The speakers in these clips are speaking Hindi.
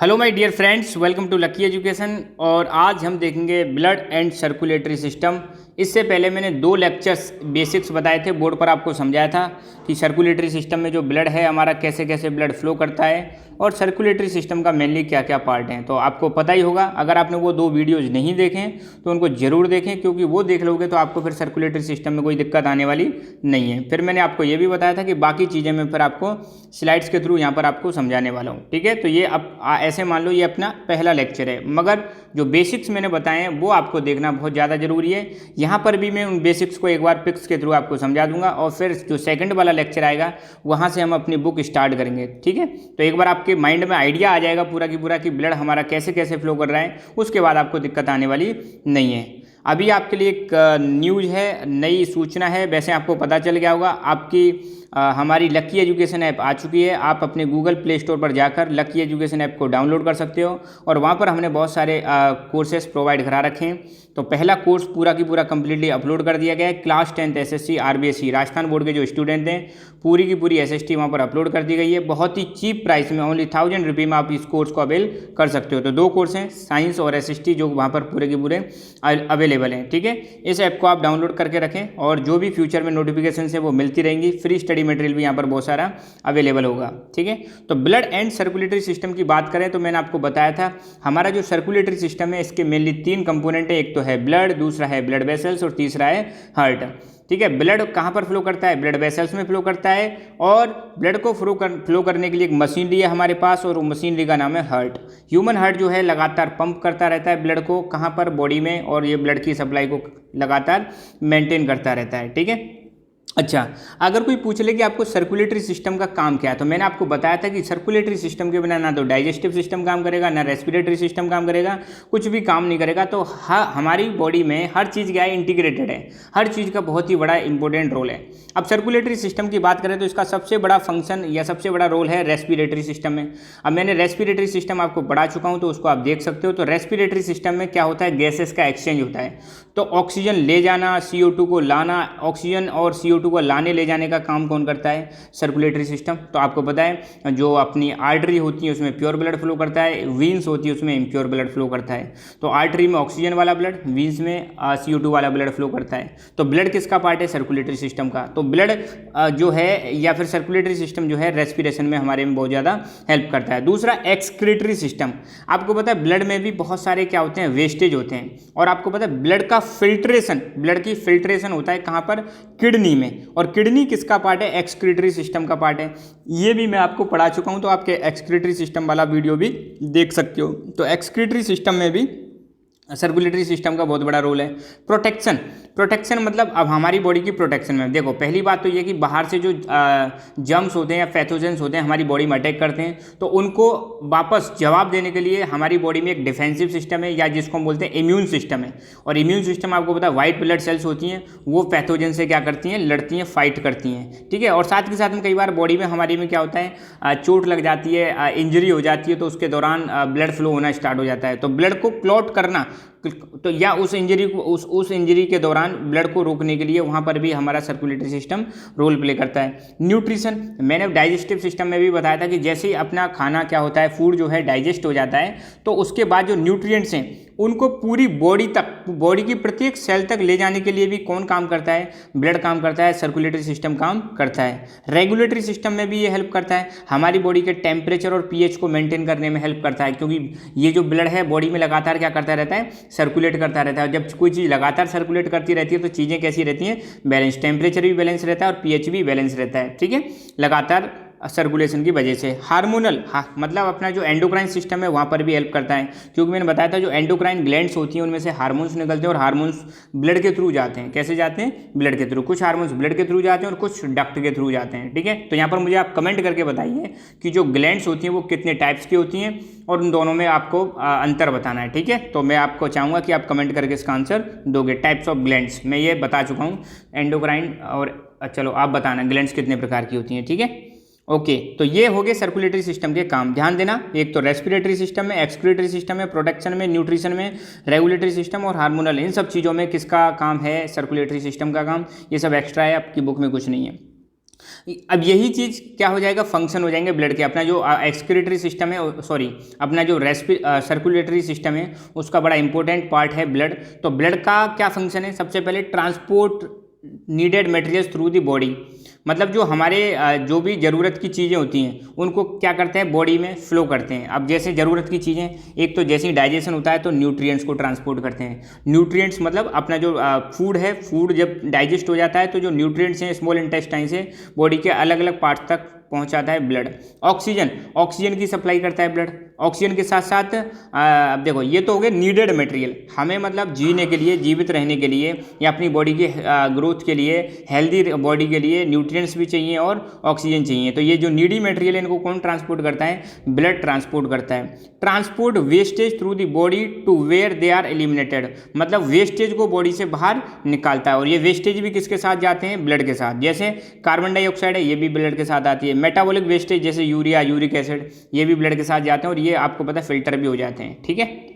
Hello my dear friends, welcome to Lucky Education. और आज हम देखेंगे ब्लड एंड सर्कुलेटरी सिस्टम। इससे पहले मैंने 2 लेक्चर्स बेसिक्स बताए थे, बोर्ड पर आपको समझाया था कि सर्कुलेटरी सिस्टम में जो ब्लड है हमारा कैसे कैसे ब्लड फ्लो करता है और सर्कुलेटरी सिस्टम का मेनली क्या क्या पार्ट हैं। तो आपको पता ही होगा। अगर आपने वो 2 वीडियोज़ नहीं देखें तो उनको ज़रूर देखें, क्योंकि वो देख लोगे तो आपको फिर सर्कुलेटरी सिस्टम में कोई दिक्कत आने वाली नहीं है। फिर मैंने आपको ये भी बताया था कि बाकी चीज़ें मैं फिर आपको स्लाइड्स के थ्रू यहाँ पर आपको समझाने वाला हूँ। ठीक है, तो ये अब ऐसे मान लो ये अपना पहला लेक्चर है, मगर जो बेसिक्स मैंने बताए हैं वो आपको देखना बहुत ज़्यादा ज़रूरी है। यहाँ पर भी मैं उन बेसिक्स को एक बार पिक्स के थ्रू आपको समझा दूंगा और फिर जो सेकंड वाला लेक्चर आएगा वहाँ से हम अपनी बुक स्टार्ट करेंगे। ठीक है, तो एक बार आपके माइंड में आइडिया आ जाएगा पूरा की पूरा कि ब्लड हमारा कैसे कैसे फ्लो कर रहा है, उसके बाद आपको दिक्कत आने वाली नहीं है। अभी आपके लिए एक न्यूज़ है, नई सूचना है। वैसे आपको पता चल गया होगा, आपकी हमारी लकी एजुकेशन ऐप आ चुकी है। आप अपने गूगल प्ले स्टोर पर जाकर लकी एजुकेशन ऐप को डाउनलोड कर सकते हो और वहाँ पर हमने बहुत सारे कोर्सेज प्रोवाइड करा रखे हैं। तो पहला कोर्स पूरा की पूरा कम्प्लीटली अपलोड कर दिया गया है। Class 10th SSC RBSE Rajasthan board के जो स्टूडेंट हैं, पूरी की पूरी एसएसटी वहाँ पर अपलोड कर दी गई है। बहुत ही चीप प्राइस में, ओनली 1000 रुपये में आप इस कोर्स को अवेल कर सकते हो। तो 2 कोर्स हैं, साइंस और एसएसटी, जो वहाँ पर पूरे के पूरे अवेलेबल हैं। ठीक है, इस ऐप को आप डाउनलोड करके रखें और जो भी फ्यूचर में नोटिफिकेशन है वो मिलती रहेंगी। फ्री स्टडी मटेरियल भी यहाँ पर बहुत सारा अवेलेबल होगा। ठीक है, तो ब्लड एंड सर्कुलेटरी सिस्टम की बात करें तो मैंने आपको बताया था हमारा जो सर्कुलेटरी सिस्टम है इसके मेनली 3 कंपोनेंट है। एक तो है ब्लड, दूसरा है ब्लड वेसल्स और तीसरा है हार्ट। ठीक है, ब्लड कहाँ पर फ्लो करता है? ब्लड वेसल्स में फ्लो करता है और ब्लड को फ्लो करने के लिए एक मशीनरी है हमारे पास और वो मशीनरी का नाम है हार्ट। ह्यूमन हार्ट जो है लगातार पंप करता रहता है ब्लड को, कहाँ पर? बॉडी में, और ये ब्लड की सप्लाई को लगातार मेंटेन करता रहता है। ठीक है, अच्छा, अगर कोई पूछ ले कि आपको सर्कुलेटरी सिस्टम का काम क्या है, तो मैंने आपको बताया था कि सर्कुलेटरी सिस्टम के बिना ना तो डाइजेस्टिव सिस्टम काम करेगा, ना रेस्पिरेटरी सिस्टम काम करेगा, कुछ भी काम नहीं करेगा। तो हमारी बॉडी में हर चीज़ क्या है? इंटीग्रेटेड है। हर चीज़ का बहुत ही बड़ा इंपॉर्टेंट रोल है। अब सर्कुलेटरी सिस्टम की बात करें तो इसका सबसे बड़ा फंक्शन या सबसे बड़ा रोल है रेस्पिरेटरी सिस्टम में। अब मैंने रेस्पिरेटरी सिस्टम आपको पढ़ा चुका हूँ, तो उसको आप देख सकते हो। तो रेस्पिरेटरी सिस्टम में क्या होता है? गैसेस का एक्सचेंज होता है। तो ऑक्सीजन ले जाना, CO2 को लाना, ऑक्सीजन और CO2 को लाने ले जाने का काम कौन करता है? Circulatory system. तो आपको पता है जो अपनी आर्टरी होती है उसमें प्योर ब्लड फ्लो करता है, वीन्स होती है उसमें इम्प्योर ब्लड फ्लो करता है। तो आर्टरी में ऑक्सीजन वाला ब्लड, वीन्स में CO2 वाला ब्लड फ्लो करता है। तो ब्लड किसका पार्ट है? सर्कुलेटरी सिस्टम का। तो ब्लड जो है या फिर सर्कुलेटरी सिस्टम जो है रेस्पिरेशन में हमारे में बहुत ज़्यादा हेल्प करता है। दूसरा एक्सक्रीटरी सिस्टम। आपको पता है ब्लड में भी बहुत सारे क्या होते हैं? वेस्टेज होते हैं। और आपको पता है ब्लड का फिल्ट्रेशन, ब्लड की फिल्ट्रेशन होता है कहाँ पर? किडनी में। और किडनी किसका पार्ट है? एक्सक्रीटरी सिस्टम का पार्ट है। ये भी मैं आपको पढ़ा चुका हूँ, तो आपके एक्सक्रीटरी सिस्टम वाला वीडियो भी देख सकते हो। तो एक्सक्रीटरी सिस्टम में भी सर्कुलेटरी सिस्टम का बहुत बड़ा रोल है। प्रोटेक्शन, प्रोटेक्शन मतलब अब हमारी बॉडी की प्रोटेक्शन में देखो, पहली बात तो ये कि बाहर से जो जर्म्स होते हैं या पैथोजेंस होते हैं हमारी बॉडी में अटैक करते हैं, तो उनको वापस जवाब देने के लिए हमारी बॉडी में एक डिफेंसिव सिस्टम है, या जिसको हम बोलते हैं इम्यून सिस्टम है। और इम्यून सिस्टम आपको पता है वाइट ब्लड सेल्स होती हैं, वो पैथोजन से क्या करती हैं? लड़ती हैं, फाइट करती हैं। ठीक है, और साथ के साथ में कई बार बॉडी में हमारी में क्या होता है? चोट लग जाती है, इंजरी हो जाती है, तो उसके दौरान ब्लड फ्लो होना स्टार्ट हो जाता है। तो ब्लड को क्लॉट करना, तो या उस इंजरी को उस इंजरी के दौरान ब्लड को रोकने के लिए वहाँ पर भी हमारा सर्कुलेटरी सिस्टम रोल प्ले करता है। न्यूट्रिशन, मैंने डाइजेस्टिव सिस्टम में भी बताया था कि जैसे ही अपना खाना क्या होता है, फूड जो है डाइजेस्ट हो जाता है, तो उसके बाद जो न्यूट्रिएंट्स हैं उनको पूरी बॉडी तक, बॉडी की प्रत्येक सेल तक ले जाने के लिए भी कौन काम करता है? ब्लड काम करता है, सर्कुलेटरी सिस्टम काम करता है। रेगुलेटरी सिस्टम में भी ये हेल्प करता है, हमारी बॉडी के टेम्परेचर और pH को मेंटेन करने में हेल्प करता है, क्योंकि ये जो ब्लड है बॉडी में लगातार क्या करता रहता है? सर्कुलेट करता रहता है। जब कोई चीज़ लगातार सर्कुलेट करती रहती है तो चीज़ें कैसी रहती हैं? बैलेंस, टेम्परेचर भी बैलेंस रहता है और pH भी बैलेंस रहता है। ठीक है, लगातार सर्कुलेशन की वजह से। हार्मोनल, मतलब अपना जो एंडोक्राइन सिस्टम है वहाँ पर भी हेल्प करता है, क्योंकि मैंने बताया था जो एंडोक्राइन ग्लैंड्स होती हैं उनमें से हार्मोन्स निकलते हैं और हार्मोन्स ब्लड के थ्रू जाते हैं। कैसे जाते हैं? ब्लड के थ्रू। कुछ हार्मोन्स ब्लड के थ्रू जाते हैं और कुछ डक्ट के थ्रू जाते हैं। ठीक है, तो यहाँ पर मुझे आप कमेंट करके बताइए कि जो ग्लैंड्स होती हैं वो कितने टाइप्स की होती हैं और उन दोनों में आपको अंतर बताना है। ठीक है, तो मैं आपको चाहूँगा कि आप कमेंट करके इसका आंसर दोगे। टाइप्स ऑफ ग्लैंड्स मैं ये बता चुका हूँ, एंडोक्राइन, और चलो आप बताना ग्लैंड्स कितने प्रकार की होती हैं। ठीक है, ओके, तो ये हो गए सर्कुलेटरी सिस्टम के काम। ध्यान देना, एक तो रेस्पिरेटरी सिस्टम में, एक्सक्रीटरी सिस्टम में, प्रोटेक्शन में, न्यूट्रिशन में, रेगुलेटरी सिस्टम और हार्मोनल, इन सब चीज़ों में किसका काम है? सर्कुलेटरी सिस्टम का काम। ये सब एक्स्ट्रा है, आपकी बुक में कुछ नहीं है। अब यही चीज़ क्या हो जाएगा, फंक्शन हो जाएंगे ब्लड के। अपना जो एक्सक्रीटरी सिस्टम है, सॉरी, अपना जो सर्कुलेटरी सिस्टम है उसका बड़ा इंपॉर्टेंट पार्ट है ब्लड। तो ब्लड का क्या फंक्शन है, सबसे पहले transport needed materials through the body. मतलब जो हमारे जो भी ज़रूरत की चीज़ें होती हैं उनको क्या करते हैं, बॉडी में फ्लो करते हैं। अब जैसे ज़रूरत की चीज़ें, एक तो जैसे ही डाइजेशन होता है तो न्यूट्रिएंट्स को ट्रांसपोर्ट करते हैं। न्यूट्रिएंट्स मतलब अपना जो फूड है, फूड जब डाइजेस्ट हो जाता है तो जो न्यूट्रिएंट्स हैं स्मॉल इंटेस्टाइन से बॉडी के अलग अलग पार्ट्स तक पहुंचाता है ब्लड। ऑक्सीजन, ऑक्सीजन की सप्लाई करता है ब्लड। ऑक्सीजन के साथ साथ अब देखो ये तो हो गए नीडेड मटेरियल, हमें मतलब जीने के लिए, जीवित रहने के लिए या अपनी बॉडी के ग्रोथ के लिए, हेल्दी बॉडी के लिए न्यूट्रिएंट्स भी चाहिए और ऑक्सीजन चाहिए। तो ये जो नीडी मटेरियल है इनको कौन ट्रांसपोर्ट करता है, ब्लड ट्रांसपोर्ट करता है। Transport wastage through the body to where they are eliminated, मतलब वेस्टेज को बॉडी से बाहर निकालता है। और ये वेस्टेज भी किसके साथ जाते हैं, ब्लड के साथ। जैसे कार्बन डाइऑक्साइड है ये भी ब्लड के साथ आती है। मेटाबॉलिक वेस्टेज जैसे यूरिया, यूरिक एसिड, ये भी ब्लड के साथ जाते हैं और ये आपको पता है फिल्टर भी हो जाते हैं। ठीक है,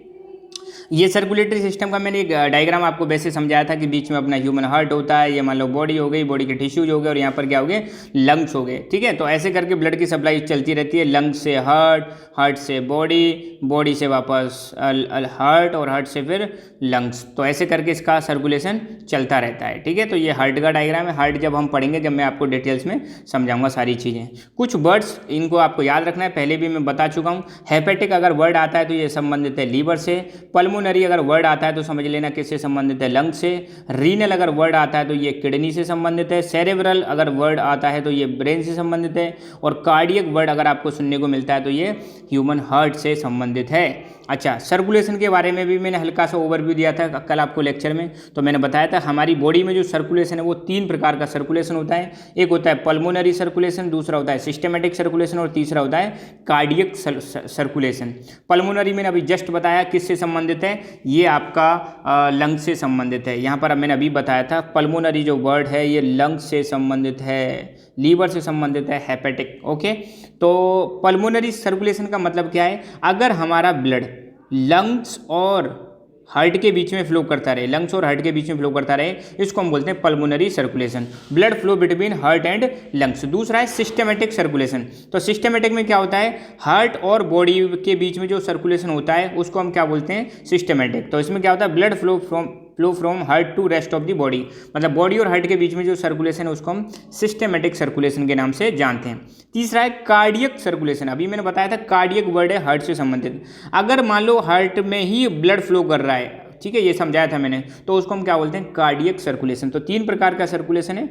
ये सर्कुलेटरी सिस्टम का मैंने एक डायग्राम आपको वैसे समझाया था कि बीच में अपना ह्यूमन हार्ट होता है, ये मान लो बॉडी हो गई, बॉडी के टिश्यूज हो गए और यहाँ पर क्या हो गए, लंग्स हो गए। ठीक है, तो ऐसे करके ब्लड की सप्लाई चलती रहती है, लंग्स से हार्ट, हार्ट से बॉडी, बॉडी से वापस हार्ट और हार्ट से फिर लंग्स। तो ऐसे करके इसका सर्कुलेशन चलता रहता है। ठीक है, तो ये हार्ट का डायग्राम है। हार्ट जब हम पढ़ेंगे, जब मैं आपको डिटेल्स में समझाऊंगा सारी चीज़ें। कुछ वर्ड्स इनको आपको याद रखना है, पहले भी मैं बता चुका हूँ। हेपेटिक अगर वर्ड आता है तो ये संबंधित है लीवर से। पल्मोनरी अगर वर्ड आता है तो समझ लेना किससे संबंधित है, लंग से। रीनल अगर वर्ड आता है तो ये किडनी से संबंधित है। सेरेब्रल अगर वर्ड आता है तो ये ब्रेन से संबंधित है। और कार्डियक वर्ड अगर आपको सुनने को मिलता है तो ये ह्यूमन हार्ट से संबंधित है। अच्छा, सर्कुलेशन के बारे में भी मैंने हल्का सा ओवरव्यू दिया था कल आपको लेक्चर में। तो मैंने बताया था हमारी बॉडी में जो सर्कुलेशन है वो 3 प्रकार का सर्कुलेशन होता है। एक होता है पल्मोनरी सर्कुलेशन, दूसरा होता है सिस्टमेटिक सर्कुलेशन और तीसरा होता है कार्डियक सर्कुलेशन। पल्मोनरी मैंने अभी जस्ट बताया किससे संबंधित है, ये आपका लंग से संबंधित है। यहाँ पर अब मैंने अभी बताया था पल्मोनरी जो वर्ड है ये लंग से संबंधित है, लीवर से संबंधित है, हेपेटिक। ओके, तो पल्मोनरी सर्कुलेशन का मतलब क्या है, अगर हमारा ब्लड लंग्स और हार्ट के बीच में फ्लो करता रहे, लंग्स और हार्ट के बीच में फ्लो करता रहे, इसको हम बोलते हैं pulmonary circulation, blood flow between heart and lungs. दूसरा है सिस्टमेटिक सर्कुलेशन। तो सिस्टमेटिक में क्या होता है, हार्ट और बॉडी के बीच में जो सर्कुलेशन होता है उसको हम क्या बोलते हैं, सिस्टमेटिक। तो इसमें क्या होता है, blood flow from heart to rest of the body, मतलब बॉडी और हार्ट के बीच में जो सर्कुलेशन है उसको हम सिस्टमेटिक सर्कुलेशन के नाम से जानते हैं। तीसरा है कार्डियक सर्कुलेशन। अभी मैंने बताया था कार्डियक वर्ड है हार्ट से संबंधित। अगर मान लो हार्ट में ही ब्लड फ्लो कर रहा है, ठीक है, ये समझाया था मैंने, तो उसको हम क्या बोलते हैं, कार्डियक सर्कुलेशन। तो 3 प्रकार का सर्कुलेशन है,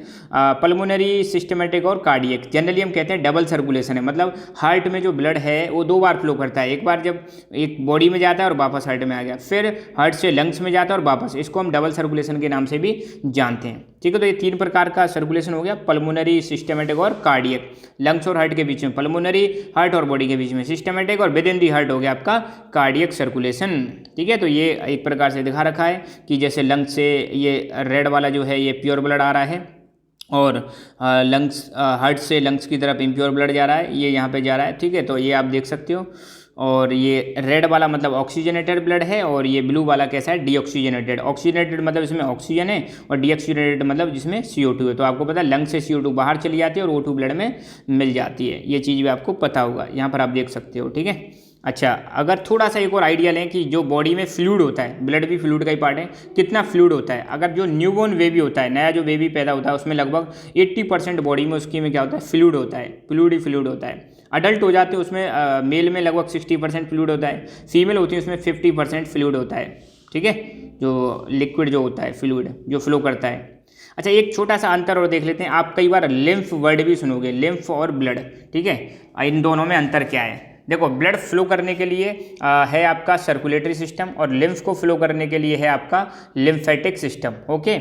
पल्मोनरी, सिस्टमेटिक और कार्डियक। जनरली हम कहते हैं डबल सर्कुलेशन है, मतलब हार्ट में जो ब्लड है वो 2 बार फ्लो करता है, एक बार जब एक बॉडी में जाता है और वापस हार्ट में आ गया, फिर हार्ट से लंग्स में जाता है और वापस, इसको हम डबल सर्कुलेशन के नाम से भी जानते हैं। ठीक है, तो ये 3 प्रकार का सर्कुलेशन हो गया, पल्मोनरी, सिस्टमेटिक और कार्डियक। लंग्स और हार्ट के बीच में पल्मोनरी, हार्ट और बॉडी के बीच में सिस्टमेटिक, और विद इन दी हार्ट हो गया आपका कार्डियक सर्कुलेशन। ठीक है, तो ये एक प्रकार से दिखा रखा है कि जैसे लंग्स से ये रेड वाला जो है ये प्योर ब्लड आ रहा है, और लंग्स, हार्ट से लंग्स की तरफ इम्प्योर ब्लड जा रहा है, ये यहाँ पे जा रहा है। ठीक है, तो ये आप देख सकते हो। और ये रेड वाला मतलब ऑक्सीजनेटेड ब्लड है, और ये ब्लू वाला कैसा है, डीऑक्सीजनेटेड। ऑक्सीजनेटेड मतलब इसमें ऑक्सीजन है, और डीऑक्सीजनेटेड मतलब जिसमें CO2 है। तो आपको पता है लंग से CO2 बाहर चली जाती है और O2 ब्लड में मिल जाती है, ये चीज़ भी आपको पता होगा, यहाँ पर आप देख सकते हो। ठीक है, अच्छा, अगर थोड़ा सा एक और आइडिया लें कि जो बॉडी में फ्लूइड होता है, ब्लड भी फ्लूइड का ही पार्ट है, कितना फ्लूइड होता है। अगर जो न्यूबॉर्न बेबी होता है, नया जो बेबी पैदा होता है, उसमें लगभग 80% बॉडी में उसकी में क्या होता है, फ्लूइड होता है, फ्लूइड ही फ्लूइड होता है। अडल्ट हो जाते हैं उसमें मेल में लगभग 60% फ्लूइड होता है, फीमेल होती है उसमें 50% फ्लूइड होता है। ठीक है, जो लिक्विड जो होता है, फ्लूइड जो फ्लो करता है। अच्छा, एक छोटा सा अंतर और देख लेते हैं। आप कई बार लिम्फ वर्ड भी सुनोगे, लिम्फ और ब्लड। ठीक है, इन दोनों में अंतर क्या है, देखो, ब्लड फ्लो करने के लिए है आपका सर्कुलेटरी सिस्टम, और लिम्फ को फ्लो करने के लिए है आपका लिम्फेटिक सिस्टम। ओके,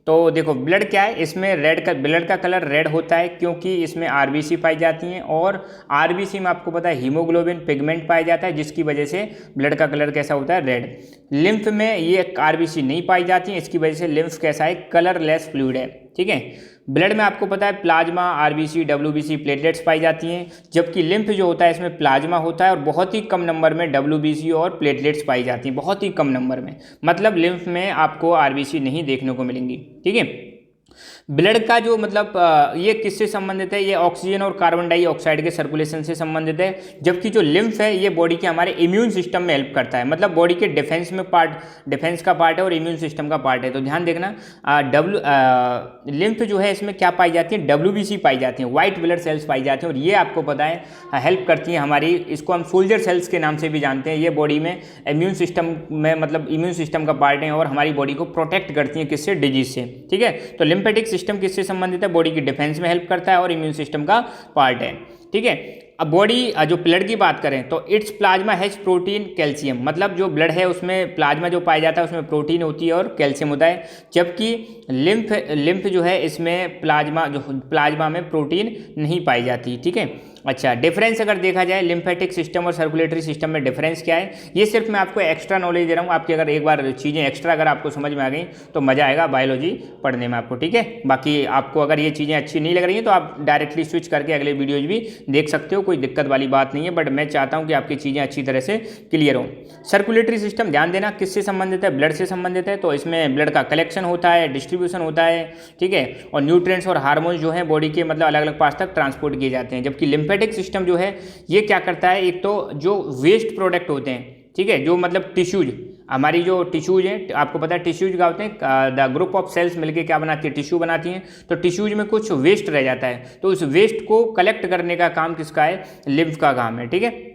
तो देखो ब्लड क्या है, इसमें ब्लड का कलर रेड होता है क्योंकि इसमें RBC पाई जाती हैं, और RBC में आपको पता है हीमोग्लोबिन पिगमेंट पाया जाता है, जिसकी वजह से ब्लड का कलर कैसा होता है, रेड। लिम्फ में ये RBC नहीं पाई जाती है, इसकी वजह से लिम्फ कैसा है, कलरलेस फ्लूइड है। ठीक है, ब्लड में आपको पता है प्लाज्मा, RBC, WBC, प्लेटलेट्स पाई जाती हैं, जबकि लिम्फ जो होता है इसमें प्लाज्मा होता है और बहुत ही कम नंबर में WBC और प्लेटलेट्स पाई जाती हैं, बहुत ही कम नंबर में। मतलब लिम्फ में आपको RBC नहीं देखने को मिलेंगी। ठीक है, ब्लड का जो मतलब ये किससे संबंधित है, ये ऑक्सीजन और कार्बन डाइऑक्साइड के सर्कुलेशन से संबंधित है, जबकि जो लिम्फ है ये बॉडी के हमारे इम्यून सिस्टम में हेल्प करता है, मतलब बॉडी के डिफेंस का पार्ट है और इम्यून सिस्टम का पार्ट है। तो ध्यान देखना, लिम्फ जो है इसमें क्या पाई जाती है, WBC पाई जाती है, व्हाइट ब्लड सेल्स पाई जाती हैं, और ये आपको पता है हेल्प करती हैं हमारी, इसको हम सोल्जर सेल्स के नाम से भी जानते हैं। ये बॉडी में इम्यून सिस्टम में मतलब इम्यून सिस्टम का पार्ट है और हमारी बॉडी को प्रोटेक्ट करती हैं किससे, डिजीज से। ठीक है, तो लिम्फेटिक सिस्टम किससे संबंधित है, बॉडी की डिफेंस में हेल्प करता है और इम्यून सिस्टम का पार्ट है। ठीक है, अब बॉडी जो ब्लड की बात करें तो it's plasma has protein calcium, मतलब जो ब्लड है उसमें प्लाज्मा जो पाया जाता है उसमें प्रोटीन होती है और कैल्शियम होता है, जबकि लिम्फ जो है इसमें प्लाज्मा में प्रोटीन नहीं पाई जाती। ठीक है, अच्छा, डिफरेंस अगर देखा जाए लिम्फेटिक सिस्टम और सर्कुलेटरी सिस्टम में डिफरेंस क्या है, ये सिर्फ मैं आपको एक्स्ट्रा नॉलेज दे रहा हूँ, आपकी अगर एक बार चीज़ें एक्स्ट्रा अगर आपको समझ में आ गई तो मज़ा आएगा बायोलॉजी पढ़ने में आपको। ठीक है, बाकी आपको अगर ये चीज़ें अच्छी नहीं लग रही हैं तो आप डायरेक्टली स्विच करके अगले वीडियोज भी देख सकते हो, कोई दिक्कत वाली बात नहीं है, बट मैं चाहता हूँ कि आपकी चीज़ें अच्छी तरह से क्लियर हों। सर्कुलेटरी सिस्टम ध्यान देना किससे संबंधित है, ब्लड से संबंधित है, तो इसमें ब्लड का कलेक्शन होता है, डिस्ट्रीब्यूशन होता है। ठीक है, और न्यूट्रिएंट्स और हार्मोन्स जो हैं बॉडी के मतलब अलग अलग पार्ट्स तक ट्रांसपोर्ट किए जाते हैं, जबकि लिम्फेटिक सिस्टम जो है ये क्या करता है, एक तो जो वेस्ट प्रोडक्ट होते हैं, ठीक है, जो मतलब टिश्यूज, हमारी जो टिश्यूज हैं, आपको पता है टिश्यूज क्या होते हैं, द ग्रुप ऑफ सेल्स मिलके क्या बनाती है, टिश्यू बनाती हैं, तो टिश्यूज में कुछ वेस्ट रह जाता है, तो उस वेस्ट को कलेक्ट करने का काम किसका है, लिम्फ का काम है। ठीक है,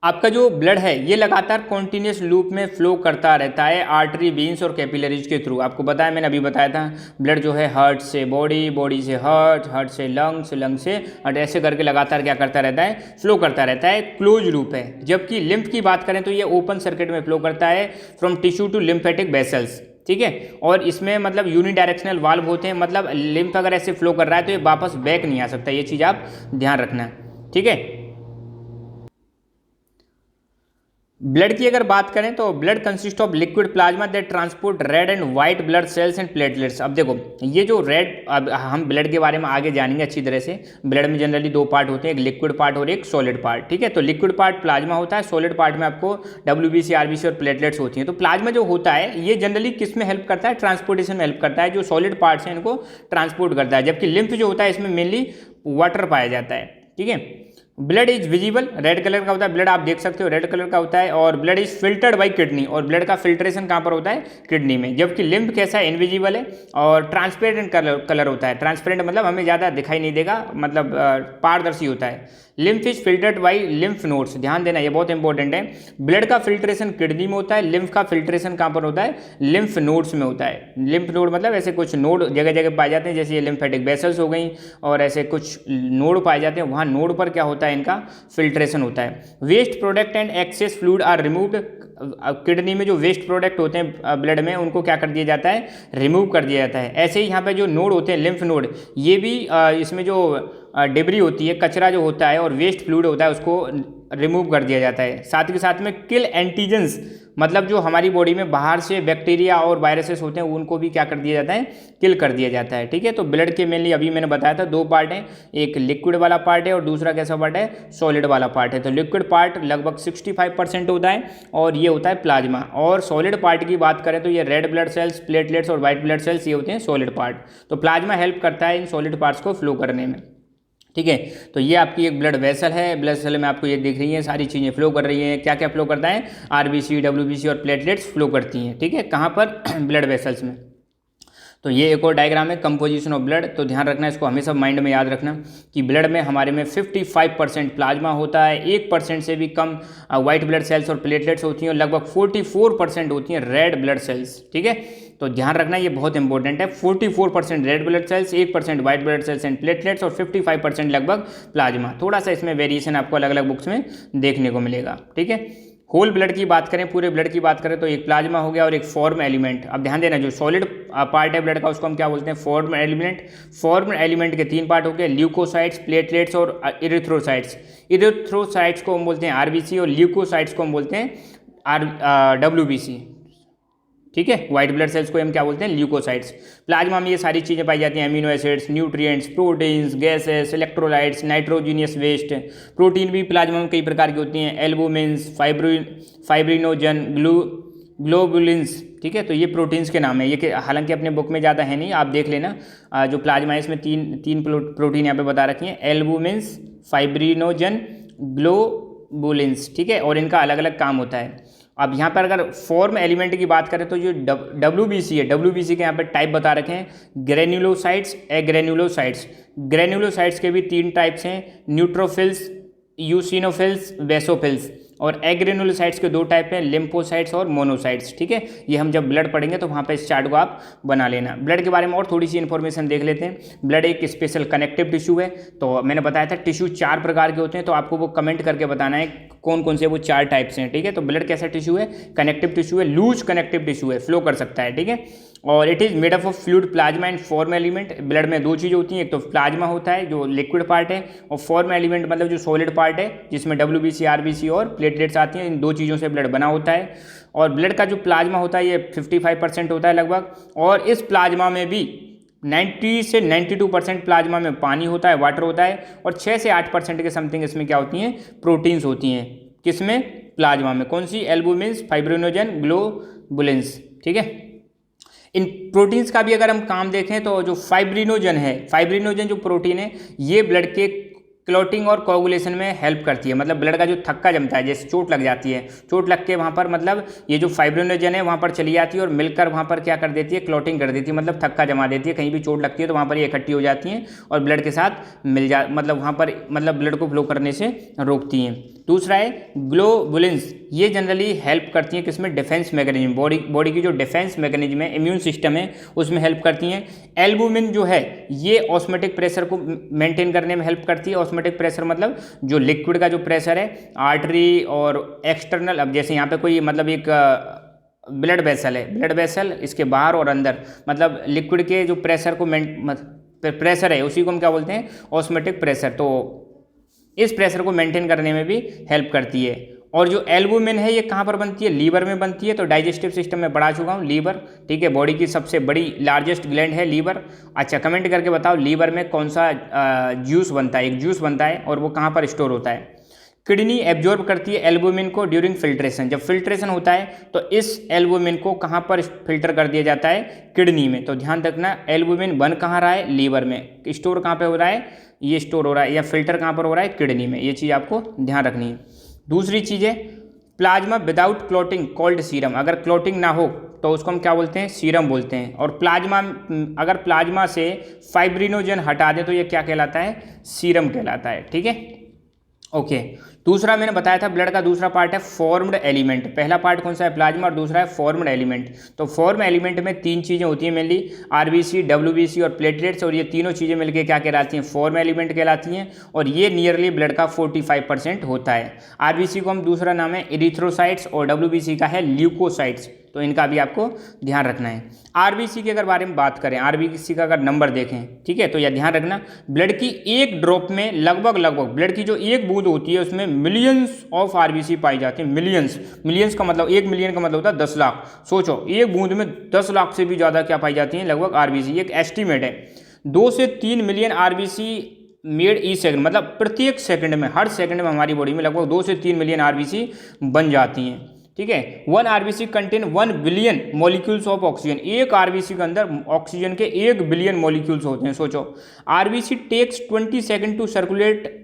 आपका जो ब्लड है ये लगातार कॉन्टिन्यूस लूप में फ्लो करता रहता है आर्टरी, वेन्स और कैपिलरीज के थ्रू। आपको पता है, मैंने अभी बताया था, ब्लड जो है हार्ट से बॉडी, बॉडी से हार्ट, हार्ट से लंग्स, लंग से हार्ट, ऐसे करके लगातार क्या करता रहता है, फ्लो करता रहता है, क्लोज लूप है। जबकि लिम्फ की बात करें तो ये ओपन सर्किट में फ्लो करता है from tissue to lymphatic vessels. ठीक है, और इसमें मतलब यूनिडायरेक्शनल वाल्व होते हैं, मतलब लिम्फ अगर ऐसे फ्लो कर रहा है तो ये वापस बैक नहीं आ सकता, ये चीज़ आप ध्यान रखना। ठीक है, ब्लड की अगर बात करें तो blood consist of liquid plasma that transport red and white blood cells and platelets. अब देखो ये जो रेड, अब हम ब्लड के बारे में आगे जानेंगे अच्छी तरह से। ब्लड में जनरली दो पार्ट होते हैं, एक लिक्विड पार्ट और एक सॉलिड पार्ट। ठीक है, तो लिक्विड पार्ट प्लाज्मा होता है, सॉलिड पार्ट में आपको WBC, RBC और प्लेटलेट्स होती हैं। तो प्लाज्मा जो होता है ये जनरली किस में हेल्प करता है, ट्रांसपोर्टेशन में हेल्प करता है, जो सॉलिड पार्ट्स हैं इनको ट्रांसपोर्ट करता है, जबकि लिम्फ जो होता है इसमें मेनली वाटर पाया जाता है। ठीक है, blood is visible, red colour का होता है ब्लड, आप देख सकते हो रेड कलर का होता है, और blood is filtered bye kidney, और ब्लड का फिल्ट्रेशन कहाँ पर होता है, किडनी में। जबकि लिम्फ कैसा है, इनविजिबल है और ट्रांसपेरेंट कलर होता है। ट्रांसपेरेंट मतलब हमें ज़्यादा दिखाई नहीं देगा, मतलब पारदर्शी होता है। Lymph is filtered by lymph nodes, ध्यान देना ये बहुत इंपॉर्टेंट है। ब्लड का फिल्ट्रेशन किडनी में होता है, लिम्फ का फिल्ट्रेशन कहाँ पर होता है, लिम्फ नोड्स में होता है। लिम्फ नोड मतलब ऐसे कुछ नोड जगह जगह पाए जाते हैं, जैसे ये लिम्फेटिक वेसल्स हो गई और ऐसे कुछ नोड पाए जाते हैं, वहाँ नोड पर क्या होता है, इनका फिल्ट्रेशन होता है। Waste product and excess fluid are removed, kidney में जो वेस्ट प्रोडक्ट होते हैं ब्लड में उनको क्या कर दिया जाता है, रिमूव कर दिया जाता है। ऐसे ही यहाँ पे जो नोड होते हैं लिम्फ नोड, ये भी इसमें जो डिब्री होती है, कचरा जो होता है और वेस्ट फ्लूइड होता है उसको रिमूव कर दिया जाता है। साथ के साथ में किल एंटीजेंस, मतलब जो हमारी बॉडी में बाहर से बैक्टीरिया और वायरसेस होते हैं उनको भी क्या कर दिया जाता है, किल कर दिया जाता है। ठीक है, तो ब्लड के मेनली अभी मैंने बताया था दो पार्ट हैं, एक लिक्विड वाला पार्ट है और दूसरा कैसा पार्ट है, सॉलिड वाला पार्ट है। तो लिक्विड पार्ट लगभग 65% होता है और ये होता है प्लाज्मा, और सॉलिड पार्ट की बात करें तो ये रेड ब्लड सेल्स, प्लेटलेट्स और वाइट ब्लड सेल्स, ये होते हैं सॉलिड पार्ट। तो प्लाज्मा हेल्प करता है इन सॉलिड पार्ट्स को फ्लो करने में। ठीक है, तो ये आपकी एक ब्लड वेसल है, ब्लड वेसल में आपको ये दिख रही है सारी चीज़ें फ्लो कर रही हैं। क्या क्या फ्लो करता है, RBC, WBC और प्लेटलेट्स फ्लो करती हैं। ठीक है, कहाँ पर, ब्लड वेसल्स में। तो ये एक और डायग्राम है कंपोजिशन ऑफ ब्लड, तो ध्यान रखना इसको हमेशा माइंड में याद रखना कि ब्लड में हमारे में 55% प्लाज्मा होता है, 1% से भी कम वाइट ब्लड सेल्स और प्लेटलेट्स होती हैं, और लगभग 44% होती हैं रेड ब्लड सेल्स। ठीक है, तो ध्यान रखना ये बहुत इंपॉर्टेंट है, 44% red blood cells, 1% white blood cells and platelets और 55% लगभग प्लाज्मा। थोड़ा सा इसमें वेरिएशन आपको अलग अलग बुक्स में देखने को मिलेगा। ठीक है, होल ब्लड की बात करें, पूरे ब्लड की बात करें तो एक प्लाज्मा हो गया और एक फॉर्म एलिमेंट। अब ध्यान देना, जो सॉलिड पार्ट है ब्लड का उसको हम क्या बोलते हैं, फॉर्म एलिमेंट। फॉर्म एलिमेंट के 3 पार्ट हो गए, ल्यूकोसाइट्स, प्लेटलेट्स और इरिथ्रोसाइट्स। इरिथ्रोसाइट्स को हम बोलते हैं RBC और ल्यूकोसाइट्स को हम बोलते हैं WBC। ठीक है, व्हाइट ब्लड सेल्स को हम क्या बोलते हैं, ल्यूकोसाइट्स। प्लाज्मा में ये सारी चीज़ें पाई जाती हैं, amino acids, nutrients, proteins, gases, electrolytes, nitrogenous waste. Protein भी प्लाज्मा में कई प्रकार की होती हैं, एल्बुमिन्स, फाइब्रिनोजन, ग्लोबुलिन्स, ठीक है। तो ये प्रोटीन्स के नाम है, ये हालांकि अपने बुक में ज़्यादा है नहीं, आप देख लेना। जो प्लाज्मा है इसमें तीन प्रोटीन यहाँ पे बता रखे हैं, एल्बुमिन्स, फाइब्रिनोजन, ग्लोबुलिन्स, ठीक है। और इनका अलग अलग काम होता है। अब यहाँ पर अगर फॉर्म एलिमेंट की बात करें तो जो WBC है, WBC के यहाँ पे टाइप बता रखे हैं, ग्रेन्युलोसाइट्स, एग्रेन्युलोसाइट्स। ग्रेन्युलोसाइट्स के भी 3 टाइप्स हैं, न्यूट्रोफिल्स, यूसिनोफिल्स, बेसोफिल्स। और एग्रेनुलोसाइट्स के 2 टाइप हैं, लिम्फोसाइट्स और मोनोसाइट्स, ठीक है। ये हम जब ब्लड पढ़ेंगे तो वहाँ पे इस चार्ट को आप बना लेना। ब्लड के बारे में और थोड़ी सी इन्फॉर्मेशन देख लेते हैं। ब्लड एक स्पेशल कनेक्टिव टिश्यू है। तो मैंने बताया था टिश्यू 4 प्रकार के होते हैं, तो आपको वो कमेंट करके बताना है कौन कौन से वो 4 टाइप्स हैं, ठीक है। तो ब्लड कैसा टिश्यू है, कनेक्टिव टिश्यू है, लूज कनेक्टिव टिश्यू है, फ्लो कर सकता है, ठीक है। और it is made up of fluid, plasma and form element. Blood में 2 चीज़ होती हैं, एक तो प्लाज्मा होता है जो लिक्विड पार्ट है, और फॉर्म एलिमेंट मतलब जो सॉलिड पार्ट है जिसमें WBC, RBC और प्लेटलेट्स आती हैं। इन 2 चीज़ों से ब्लड बना होता है। और ब्लड का जो प्लाज्मा होता है ये 55% होता है लगभग, और इस प्लाज्मा में भी 90 से 92% प्लाज्मा में पानी होता है, वाटर होता है, और 6 से 8% के समथिंग इसमें क्या होती हैं, प्रोटीन्स होती हैं। किसमें, प्लाज्मा में। कौन सी, एल्बुमिन्स, फाइब्रिनोजन, ग्लोबुलिन्स, ठीक है। इन प्रोटीन्स का भी अगर हम काम देखें तो जो फाइब्रिनोजन है, फाइब्रिनोजन जो प्रोटीन है ये ब्लड के क्लॉटिंग और कोगुलेशन में हेल्प करती है। मतलब ब्लड का जो थक्का जमता है, जैसे चोट लग जाती है, चोट लग के वहाँ पर मतलब ये जो फाइब्रिनोजन है वहाँ पर चली जाती है और मिलकर वहाँ पर क्या कर देती है, क्लॉटिंग कर देती है, मतलब थक्का जमा देती है। कहीं भी चोट लगती है तो वहाँ पर ये इकट्ठी हो जाती हैं और ब्लड के साथ मतलब वहाँ पर मतलब ब्लड को फ्लो करने से रोकती हैं। दूसरा है ग्लोबुलिन्स, ये जनरली हेल्प करती हैं किसमें, डिफेंस मैकेनिज्म, बॉडी की जो डिफेंस मैकेनिज्म है, इम्यून सिस्टम है, उसमें हेल्प करती हैं। एल्बुमिन जो है ये ऑस्मेटिक प्रेशर को मेंटेन करने में हेल्प करती है। ऑस्मेटिक प्रेशर मतलब जो लिक्विड का जो प्रेशर है आर्टरी और एक्सटर्नल, अब जैसे यहाँ पे कोई मतलब एक ब्लड वेसल है, ब्लड वेसल इसके बाहर और अंदर, मतलब लिक्विड के जो प्रेशर को प्रेशर है उसी को हम क्या बोलते हैं, ऑस्मेटिक प्रेशर। तो इस प्रेशर को मेंटेन करने में भी हेल्प करती है। और जो एल्बुमिन है ये कहाँ पर बनती है, लीवर में बनती है। तो डाइजेस्टिव सिस्टम में पढ़ा चुका हूँ, लीवर, ठीक है। बॉडी की सबसे बड़ी लार्जेस्ट ग्लैंड है लीवर। अच्छा, कमेंट करके बताओ लीवर में कौन सा जूस बनता है, एक जूस बनता है और वो कहाँ पर स्टोर होता है। किडनी एब्जॉर्ब करती है एल्बुमिन को ड्यूरिंग फिल्ट्रेशन, जब फिल्ट्रेशन होता है तो इस एल्बुमिन को कहाँ पर फिल्टर कर दिया जाता है, किडनी में। तो ध्यान रखना एल्बुमिन बन कहाँ रहा है, लीवर में। स्टोर कहाँ पे हो रहा है, ये स्टोर हो रहा है, या फिल्टर कहाँ पर हो रहा है, किडनी में। ये चीज़ आपको ध्यान रखनी है। दूसरी चीज़ है plasma without clotting called serum, अगर क्लॉटिंग ना हो तो उसको हम क्या बोलते हैं, सीरम बोलते हैं। और प्लाज्मा, अगर प्लाज्मा से फाइब्रिनोजन हटा दे तो ये क्या कहलाता है, सीरम कहलाता है, ठीक है। ओके, दूसरा मैंने बताया था ब्लड का दूसरा पार्ट है फॉर्म्ड एलिमेंट। पहला पार्ट कौन सा है, प्लाज्मा, और दूसरा है फॉर्म्ड एलिमेंट। तो फॉर्म एलिमेंट में 3 चीज़ें होती हैं मेनली, RBC, WBC और प्लेटलेट्स, और ये तीनों चीज़ें मिलकर क्या कहलाती हैं, फॉर्म एलिमेंट कहलाती हैं। और ये नियरली ब्लड का 45% होता है। RBC को हम दूसरा नाम है इरिथ्रोसाइट्स और WBC का है ल्यूकोसाइट्स। तो इनका भी आपको ध्यान रखना है। RBC के अगर बारे में बात करें, RBC का अगर नंबर देखें, ठीक है, तो यह ध्यान रखना ब्लड की एक ड्रॉप में लगभग ब्लड की जो एक बूंद होती है उसमें मिलियंस ऑफ RBC पाई जाती है। मिलियंस का मतलब 1 मिलियन का मतलब होता है 10 लाख। सोचो एक बूंद में 10 लाख से भी ज़्यादा क्या पाई जाती है, लगभग RBC। एक एस्टिमेट है 2 से 3 मिलियन RBC मेड ई सेकंड, मतलब प्रत्येक सेकंड में, हर सेकंड में हमारी बॉडी में लगभग 2 से 3 मिलियन RBC बन जाती हैं, ठीक है। 1 RBC contain 1 billion molecules of oxygen. एक RBC के अंदर ऑक्सीजन के 1 बिलियन मॉलिक्यूल्स होते हैं। सोचो RBC takes 20 second to circulate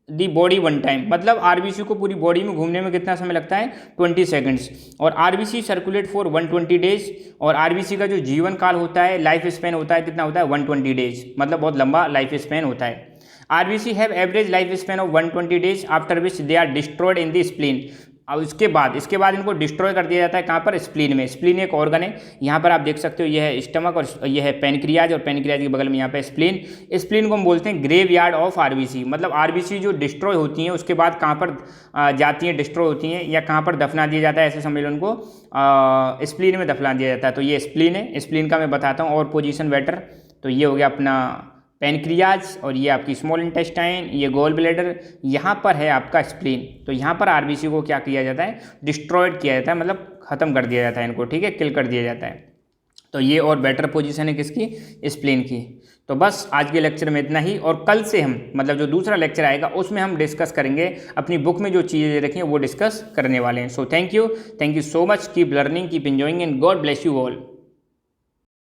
the body 1 time, मतलब RBC को पूरी बॉडी में घूमने में कितना समय लगता है, 20 सेकंड्स। और RBC सर्कुलेट फॉर 120 डेज। और RBC का जो जीवन काल होता है, लाइफ स्पैन होता है, कितना होता है, 120 डेज, मतलब बहुत लंबा लाइफ स्पैन होता है। RBC have average life span of 120 days after which they are destroyed in the spleen. अब इसके बाद इनको डिस्ट्रॉय कर दिया जाता है कहाँ पर, स्प्लीन में। स्प्लीन एक ऑर्गन है, यहाँ पर आप देख सकते हो, यह है स्टमक और यह है पैनक्रियाज, और पैनक्रियाज के बगल में यहाँ पे स्प्लीन। स्प्लीन को हम बोलते हैं ग्रेव यार्ड ऑफ RBC, मतलब RBC जो डिस्ट्रॉय होती हैं उसके बाद कहाँ पर जाती हैं, डिस्ट्रॉय होती हैं, या कहाँ पर दफना दिया जाता है, ऐसे समझ लो उनको, स्प्लीन में दफना दिया जाता है। तो ये स्प्लीन है, स्प्लीन का मैं बताता हूँ और पोजिशन बेटर। तो ये हो गया अपना पैनक्रियाज, और ये आपकी स्मॉल इंटेस्टाइन, ये गोल ब्लैडर, यहाँ पर है आपका स्प्लीन। तो यहाँ पर RBC को क्या किया जाता है, डिस्ट्रॉयड किया जाता है, मतलब ख़त्म कर दिया जाता है इनको, ठीक है, किल कर दिया जाता है। तो ये और बेटर पोजीशन है किसकी, इस प्लेन की। तो बस आज के लेक्चर में इतना ही, और कल से हम मतलब जो दूसरा लेक्चर आएगा उसमें हम डिस्कस करेंगे अपनी बुक में जो चीज़ें रखी हैं वो डिस्कस करने वाले हैं। So thank you so much, keep learning, keep enjoying and God bless you all.